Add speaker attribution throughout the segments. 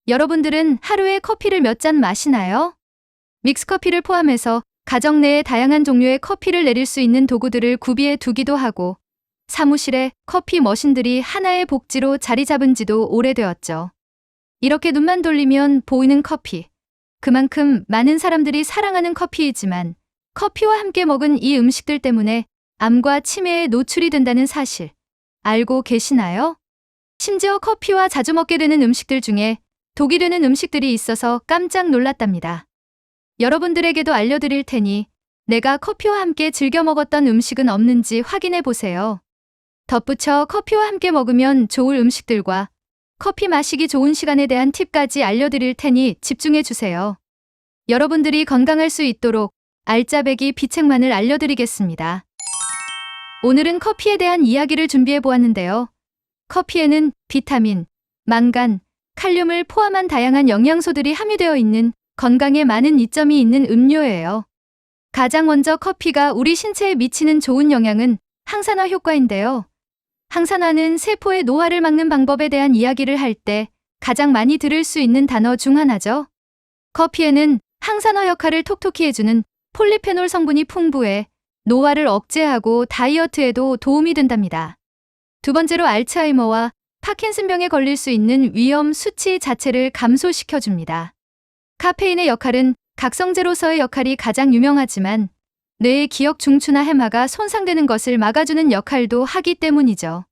Speaker 1: 여러분들은 하루에 커피를 몇 잔 마시나요? 믹스커피를 포함해서 가정 내에 다양한 종류의 커피를 내릴 수 있는 도구들을 구비해 두기도 하고, 사무실에 커피 머신들이 하나의 복지로 자리 잡은 지도 오래되었죠. 이렇게 눈만 돌리면 보이는 커피. 그만큼 많은 사람들이 사랑하는 커피이지만, 커피와 함께 먹은 이 음식들 때문에 암과 치매에 노출이 된다는 사실 알고 계시나요? 심지어 커피와 자주 먹게 되는 음식들 중에 독이 되는 음식들이 있어서 깜짝 놀랐답니다. 여러분들에게도 알려드릴 테니 내가 커피와 함께 즐겨 먹었던 음식은 없는지 확인해 보세요. 덧붙여 커피와 함께 먹으면 좋을 음식들과 커피 마시기 좋은 시간에 대한 팁까지 알려드릴 테니 집중해 주세요. 여러분들이 건강할 수 있도록 알짜배기 비책만을 알려드리겠습니다. 오늘은 커피에 대한 이야기를 준비해 보았는데요. 커피에는 비타민, 망간, 칼륨을 포함한 다양한 영양소들이 함유되어 있는 건강에 많은 이점이 있는 음료예요. 가장 먼저 커피가 우리 신체에 미치는 좋은 영향은 항산화 효과인데요. 항산화는 세포의 노화를 막는 방법에 대한 이야기를 할 때 가장 많이 들을 수 있는 단어 중 하나죠. 커피에는 항산화 역할을 톡톡히 해주는 폴리페놀 성분이 풍부해 노화를 억제하고 다이어트에도 도움이 된답니다. 두 번째로 알츠하이머와 파킨슨병에 걸릴 수 있는 위험 수치 자체를 감소시켜줍니다. 카페인의 역할은 각성제로서의 역할이 가장 유명하지만 뇌의 기억 중추나 해마가 손상되는 것을 막아주는 역할도 하기 때문이죠.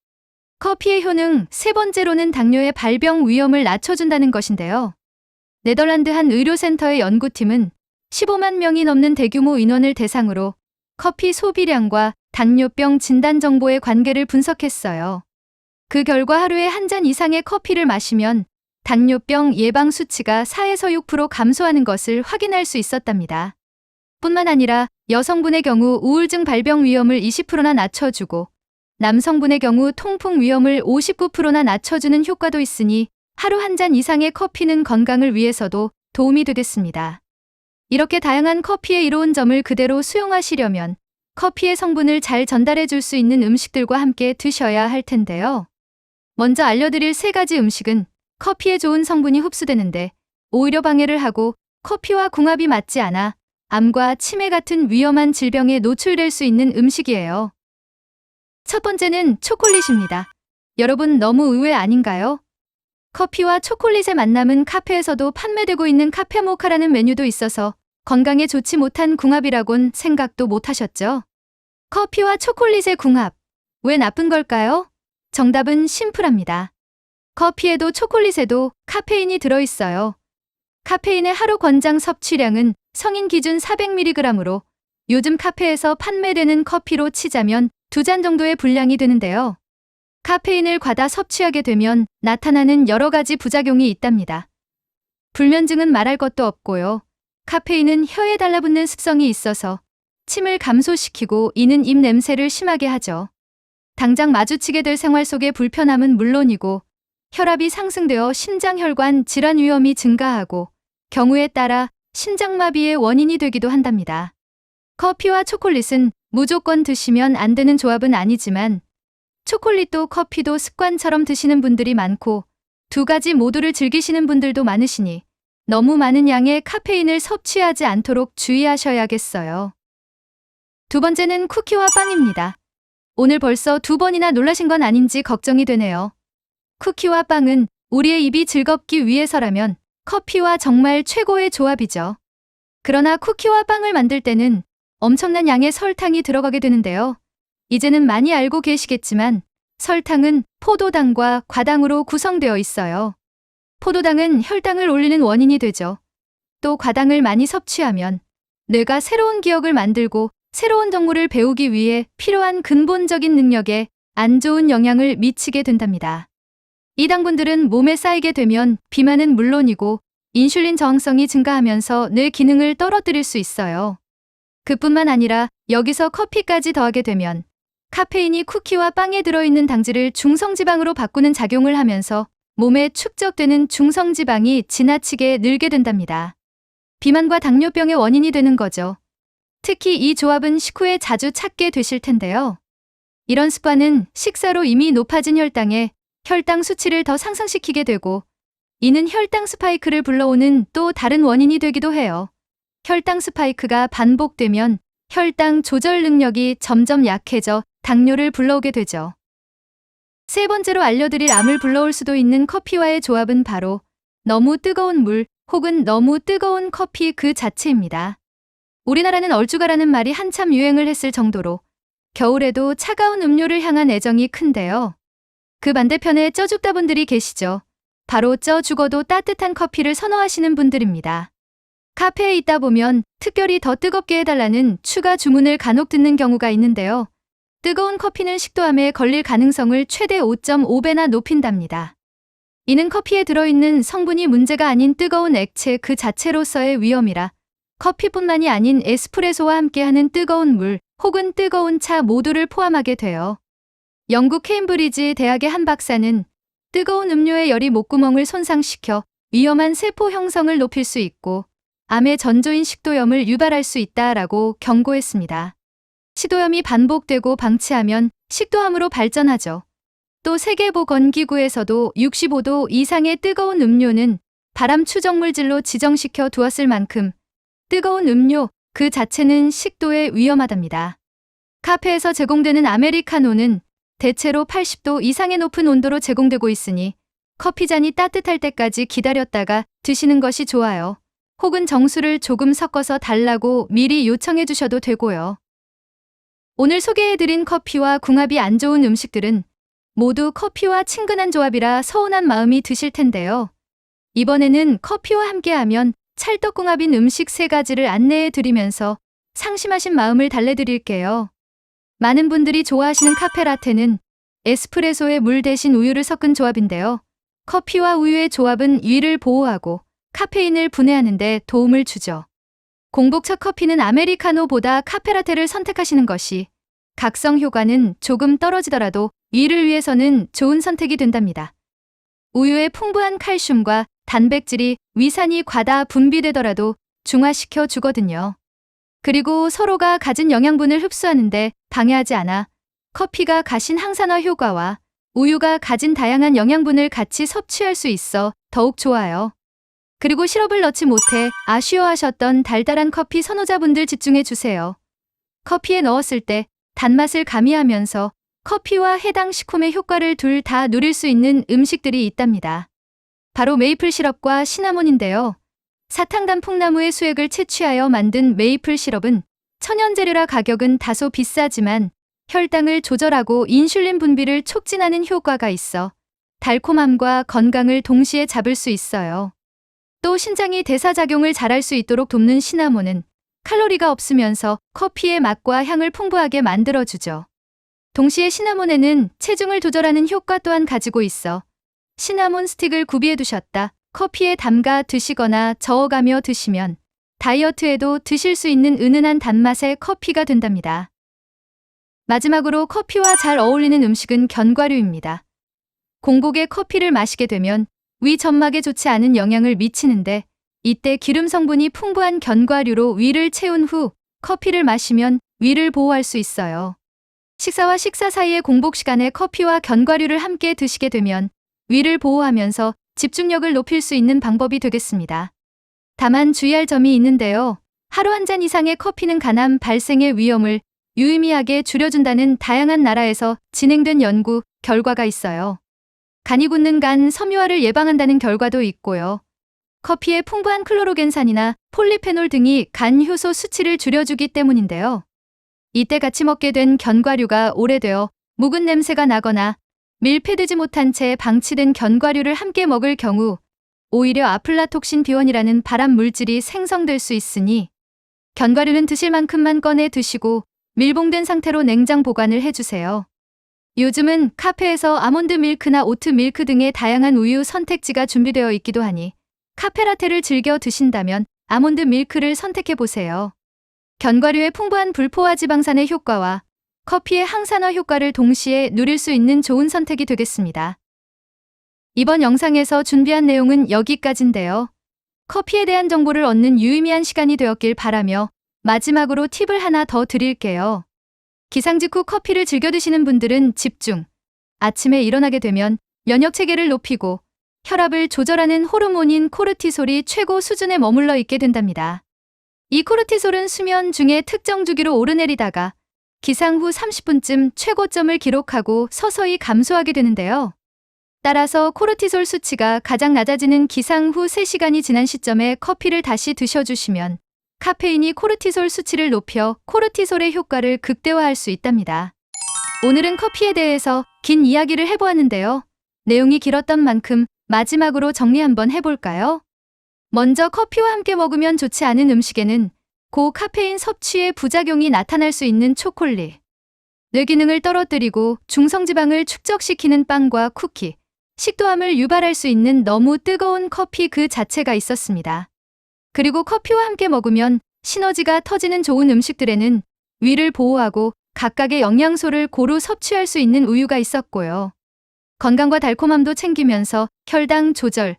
Speaker 1: 커피의 효능 세 번째로는 당뇨의 발병 위험을 낮춰준다는 것인데요. 네덜란드 한 의료센터의 연구팀은 15만 명이 넘는 대규모 인원을 대상으로 커피 소비량과 당뇨병 진단 정보의 관계를 분석했어요. 그 결과 하루에 한 잔 이상의 커피를 마시면 당뇨병 예방 수치가 4에서 6% 감소하는 것을 확인할 수 있었답니다. 뿐만 아니라 여성분의 경우 우울증 발병 위험을 20%나 낮춰주고 남성분의 경우 통풍 위험을 59%나 낮춰주는 효과도 있으니 하루 한 잔 이상의 커피는 건강을 위해서도 도움이 되겠습니다. 이렇게 다양한 커피의 이로운 점을 그대로 수용하시려면 커피의 성분을 잘 전달해 줄 수 있는 음식들과 함께 드셔야 할 텐데요. 먼저 알려드릴 세 가지 음식은 커피에 좋은 성분이 흡수되는데 오히려 방해를 하고 커피와 궁합이 맞지 않아 암과 치매 같은 위험한 질병에 노출될 수 있는 음식이에요. 첫 번째는 초콜릿입니다. 여러분 너무 의외 아닌가요? 커피와 초콜릿의 만남은 카페에서도 판매되고 있는 카페모카라는 메뉴도 있어서 건강에 좋지 못한 궁합이라곤 생각도 못하셨죠? 커피와 초콜릿의 궁합, 왜 나쁜 걸까요? 정답은 심플합니다. 커피에도 초콜릿에도 카페인이 들어있어요. 카페인의 하루 권장 섭취량은 성인 기준 400mg으로 요즘 카페에서 판매되는 커피로 치자면 2잔 정도의 분량이 되는데요. 카페인을 과다 섭취하게 되면 나타나는 여러 가지 부작용이 있답니다. 불면증은 말할 것도 없고요. 카페인은 혀에 달라붙는 습성이 있어서 침을 감소시키고 이는 입 냄새를 심하게 하죠. 당장 마주치게 될 생활 속의 불편함은 물론이고 혈압이 상승되어 심장혈관 질환 위험이 증가하고 경우에 따라 심장마비의 원인이 되기도 한답니다. 커피와 초콜릿은 무조건 드시면 안 되는 조합은 아니지만 초콜릿도 커피도 습관처럼 드시는 분들이 많고 두 가지 모두를 즐기시는 분들도 많으시니 너무 많은 양의 카페인을 섭취하지 않도록 주의하셔야겠어요. 두 번째는 쿠키와 빵입니다. 오늘 벌써 2번이나 놀라신 건 아닌지 걱정이 되네요. 쿠키와 빵은 우리의 입이 즐겁기 위해서라면 커피와 정말 최고의 조합이죠. 그러나 쿠키와 빵을 만들 때는 엄청난 양의 설탕이 들어가게 되는데요. 이제는 많이 알고 계시겠지만 설탕은 포도당과 과당으로 구성되어 있어요. 포도당은 혈당을 올리는 원인이 되죠. 또 과당을 많이 섭취하면 뇌가 새로운 기억을 만들고 새로운 정보를 배우기 위해 필요한 근본적인 능력에 안 좋은 영향을 미치게 된답니다. 이 당분들은 몸에 쌓이게 되면 비만은 물론이고 인슐린 저항성이 증가하면서 뇌 기능을 떨어뜨릴 수 있어요. 그뿐만 아니라 여기서 커피까지 더하게 되면 카페인이 쿠키와 빵에 들어있는 당질을 중성지방으로 바꾸는 작용을 하면서 몸에 축적되는 중성지방이 지나치게 늘게 된답니다. 비만과 당뇨병의 원인이 되는 거죠. 특히 이 조합은 식후에 자주 찾게 되실 텐데요. 이런 습관은 식사로 이미 높아진 혈당에 혈당 수치를 더 상승시키게 되고 이는 혈당 스파이크를 불러오는 또 다른 원인이 되기도 해요. 혈당 스파이크가 반복되면 혈당 조절 능력이 점점 약해져 당뇨를 불러오게 되죠. 세 번째로 알려드릴 암을 불러올 수도 있는 커피와의 조합은 바로 너무 뜨거운 물 혹은 너무 뜨거운 커피 그 자체입니다. 우리나라는 얼죽아라는 말이 한참 유행을 했을 정도로 겨울에도 차가운 음료를 향한 애정이 큰데요. 그 반대편에 쪄 죽다 분들이 계시죠. 바로 쪄 죽어도 따뜻한 커피를 선호하시는 분들입니다. 카페에 있다 보면 특별히 더 뜨겁게 해달라는 추가 주문을 간혹 듣는 경우가 있는데요. 뜨거운 커피는 식도암에 걸릴 가능성을 최대 5.5배나 높인답니다. 이는 커피에 들어있는 성분이 문제가 아닌 뜨거운 액체 그 자체로서의 위험이라 커피뿐만이 아닌 에스프레소와 함께하는 뜨거운 물 혹은 뜨거운 차 모두를 포함하게 돼요. 영국 케임브리지 대학의 한 박사는 뜨거운 음료의 열이 목구멍을 손상시켜 위험한 세포 형성을 높일 수 있고 암의 전조인 식도염을 유발할 수 있다라고 경고했습니다. 식도염이 반복되고 방치하면 식도암으로 발전하죠. 또 세계보건기구에서도 65도 이상의 뜨거운 음료는 발암 추정물질로 지정시켜 두었을 만큼 뜨거운 음료 그 자체는 식도에 위험하답니다. 카페에서 제공되는 아메리카노는 대체로 80도 이상의 높은 온도로 제공되고 있으니 커피잔이 따뜻할 때까지 기다렸다가 드시는 것이 좋아요. 혹은 정수를 조금 섞어서 달라고 미리 요청해 주셔도 되고요. 오늘 소개해드린 커피와 궁합이 안 좋은 음식들은 모두 커피와 친근한 조합이라 서운한 마음이 드실 텐데요. 이번에는 커피와 함께하면 찰떡궁합인 음식 3가지를 안내해 드리면서 상심하신 마음을 달래드릴게요. 많은 분들이 좋아하시는 카페라테는 에스프레소에 물 대신 우유를 섞은 조합인데요. 커피와 우유의 조합은 위를 보호하고 카페인을 분해하는 데 도움을 주죠. 공복차 커피는 아메리카노보다 카페라테를 선택하시는 것이 각성 효과는 조금 떨어지더라도 위를 위해서는 좋은 선택이 된답니다. 우유의 풍부한 칼슘과 단백질이 위산이 과다 분비되더라도 중화시켜 주거든요. 그리고 서로가 가진 영양분을 흡수하는데 방해하지 않아 커피가 가진 항산화 효과와 우유가 가진 다양한 영양분을 같이 섭취할 수 있어 더욱 좋아요. 그리고 시럽을 넣지 못해 아쉬워하셨던 달달한 커피 선호자분들 집중해 주세요. 커피에 넣었을 때 단맛을 가미하면서 커피와 해당 식품의 효과를 둘 다 누릴 수 있는 음식들이 있답니다. 바로 메이플 시럽과 시나몬인데요. 사탕단 풍나무의 수액을 채취하여 만든 메이플 시럽은 천연 재료라 가격은 다소 비싸지만 혈당을 조절하고 인슐린 분비를 촉진하는 효과가 있어 달콤함과 건강을 동시에 잡을 수 있어요. 또 신장이 대사작용을 잘할 수 있도록 돕는 시나몬은 칼로리가 없으면서 커피의 맛과 향을 풍부하게 만들어주죠. 동시에 시나몬에는 체중을 조절하는 효과 또한 가지고 있어 시나몬 스틱을 구비해 두셨다 커피에 담가 드시거나 저어가며 드시면 다이어트에도 드실 수 있는 은은한 단맛의 커피가 된답니다. 마지막으로 커피와 잘 어울리는 음식은 견과류입니다. 공복에 커피를 마시게 되면 위 점막에 좋지 않은 영향을 미치는데 이때 기름 성분이 풍부한 견과류로 위를 채운 후 커피를 마시면 위를 보호할 수 있어요. 식사와 식사 사이의 공복 시간에 커피와 견과류를 함께 드시게 되면 위를 보호하면서 집중력을 높일 수 있는 방법이 되겠습니다. 다만 주의할 점이 있는데요. 하루 한 잔 이상의 커피는 간암 발생의 위험을 유의미하게 줄여준다는 다양한 나라에서 진행된 연구 결과가 있어요. 간이 굳는 간 섬유화를 예방한다는 결과도 있고요. 커피에 풍부한 클로로겐산이나 폴리페놀 등이 간 효소 수치를 줄여주기 때문인데요. 이때 같이 먹게 된 견과류가 오래되어 묵은 냄새가 나거나 밀폐되지 못한 채 방치된 견과류를 함께 먹을 경우 오히려 아플라톡신 비원이라는 발암 물질이 생성될 수 있으니 견과류는 드실 만큼만 꺼내 드시고 밀봉된 상태로 냉장 보관을 해주세요. 요즘은 카페에서 아몬드 밀크나 오트 밀크 등의 다양한 우유 선택지가 준비되어 있기도 하니 카페라테를 즐겨 드신다면 아몬드 밀크를 선택해 보세요. 견과류의 풍부한 불포화 지방산의 효과와 커피의 항산화 효과를 동시에 누릴 수 있는 좋은 선택이 되겠습니다. 이번 영상에서 준비한 내용은 여기까지인데요. 커피에 대한 정보를 얻는 유의미한 시간이 되었길 바라며 마지막으로 팁을 하나 더 드릴게요. 기상 직후 커피를 즐겨 드시는 분들은 집중. 아침에 일어나게 되면 면역 체계를 높이고 혈압을 조절하는 호르몬인 코르티솔이 최고 수준에 머물러 있게 된답니다. 이 코르티솔은 수면 중에 특정 주기로 오르내리다가 기상 후 30분쯤 최고점을 기록하고 서서히 감소하게 되는데요. 따라서 코르티솔 수치가 가장 낮아지는 기상 후 3시간이 지난 시점에 커피를 다시 드셔주시면 카페인이 코르티솔 수치를 높여 코르티솔의 효과를 극대화할 수 있답니다. 오늘은 커피에 대해서 긴 이야기를 해보았는데요. 내용이 길었던 만큼 마지막으로 정리 한번 해볼까요? 먼저 커피와 함께 먹으면 좋지 않은 음식에는 고카페인 섭취의 부작용이 나타날 수 있는 초콜릿, 뇌 기능을 떨어뜨리고 중성지방을 축적시키는 빵과 쿠키, 식도암을 유발할 수 있는 너무 뜨거운 커피 그 자체가 있었습니다. 그리고 커피와 함께 먹으면 시너지가 터지는 좋은 음식들에는 위를 보호하고 각각의 영양소를 고루 섭취할 수 있는 우유가 있었고요. 건강과 달콤함도 챙기면서 혈당 조절,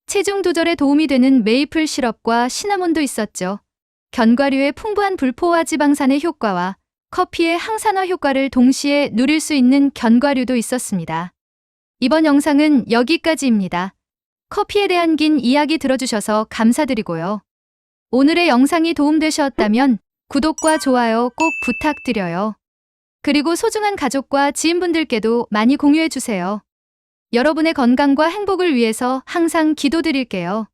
Speaker 1: 체중 조절에 도움이 되는 메이플 시럽과 시나몬도 있었죠. 견과류의 풍부한 불포화 지방산의 효과와 커피의 항산화 효과를 동시에 누릴 수 있는 견과류도 있었습니다. 이번 영상은 여기까지입니다. 커피에 대한 긴 이야기 들어주셔서 감사드리고요. 오늘의 영상이 도움되셨다면 구독과 좋아요 꼭 부탁드려요. 그리고 소중한 가족과 지인분들께도 많이 공유해주세요. 여러분의 건강과 행복을 위해서 항상 기도드릴게요.